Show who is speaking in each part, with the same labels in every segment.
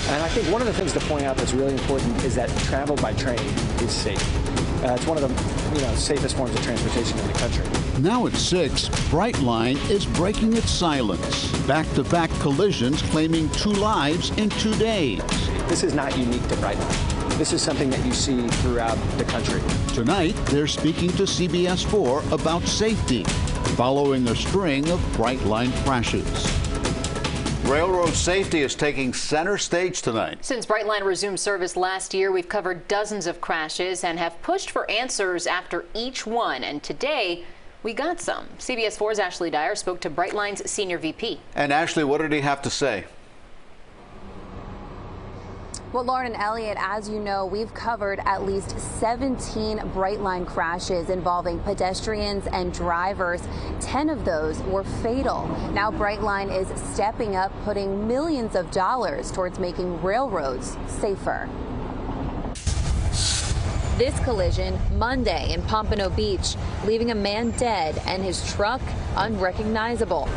Speaker 1: And I think one of the things to point out that's really important is that travel by train is safe. It's one of the safest forms of transportation in the country.
Speaker 2: Now at 6, Brightline is breaking its silence. Back-to-back collisions claiming 2 lives in 2 days.
Speaker 1: This is not unique to Brightline. This is something that you see throughout the country.
Speaker 2: Tonight, they're speaking to CBS 4 about safety, following a string of Brightline crashes. Railroad safety is taking center stage tonight.
Speaker 3: Since Brightline resumed service last year, we've covered dozens of crashes and have pushed for answers after each one. And today, we got some. CBS 4's Ashley Dyer spoke to Brightline's senior VP.
Speaker 2: And Ashley, what did he have to say?
Speaker 4: Well, Lauren and Elliot, as you know, we've covered at least 17 Brightline crashes involving pedestrians and drivers. 10 of those were fatal. Now Brightline is stepping up, putting millions of dollars towards making railroads safer. This collision Monday in Pompano Beach, leaving a man dead and his truck unrecognizable.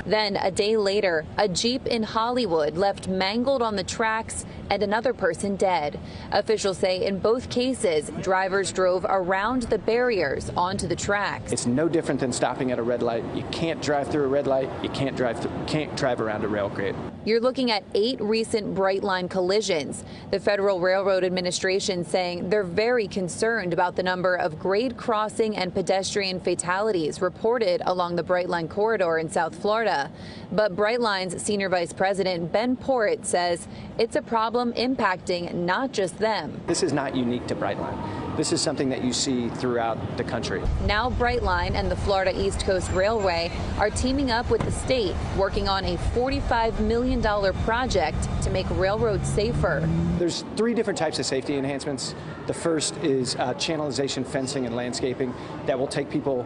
Speaker 4: Then a day later, a Jeep in Hollywood left mangled on the tracks and another person dead. Officials say in both cases, drivers drove around the barriers onto the tracks.
Speaker 1: It's no different than stopping at a red light. You can't drive through a red light. You can't drive around a rail grade.
Speaker 4: You're looking at 8 recent Brightline collisions. The Federal Railroad Administration saying they're very concerned about the number of grade crossing and pedestrian fatalities reported along the Brightline corridor in South Florida. But Brightline's Senior Vice President Ben Porritt says it's a problem impacting not just them.
Speaker 1: This is not unique to Brightline. This is something that you see throughout the country.
Speaker 4: Now Brightline and the Florida East Coast Railway are teaming up with the state, working on a $45 million project to make railroads safer.
Speaker 1: There's 3 different types of safety enhancements. The first is channelization, fencing, and landscaping that will take people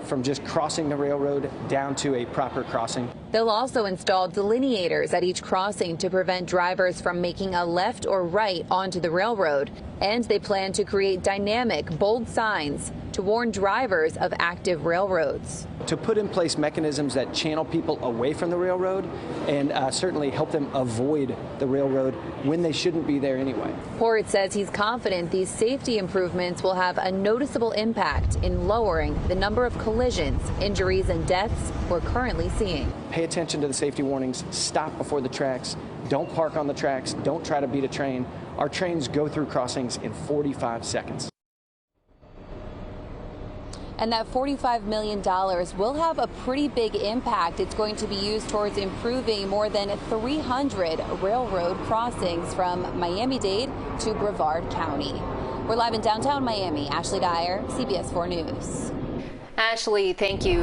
Speaker 1: from just crossing the railroad down to a proper crossing.
Speaker 4: They'll also install delineators at each crossing to prevent drivers from making a left or right onto the railroad. And they plan to create dynamic, bold signs to warn drivers of active railroads.
Speaker 1: To put in place mechanisms that channel people away from the railroad and certainly help them avoid the railroad when they shouldn't be there anyway.
Speaker 4: Porritt says he's confident these safety improvements will have a noticeable impact in lowering the number of collisions, injuries, and deaths we're currently seeing.
Speaker 1: Pay attention to the safety warnings. Stop before the tracks. Don't park on the tracks. Don't try to beat a train. Our trains go through crossings in 45 seconds.
Speaker 4: And that $45 million will have a pretty big impact. It's going to be used towards improving more than 300 railroad crossings from Miami-Dade to Brevard County. We're live in downtown Miami. Ashley Dyer, CBS 4 News.
Speaker 3: Ashley, thank you.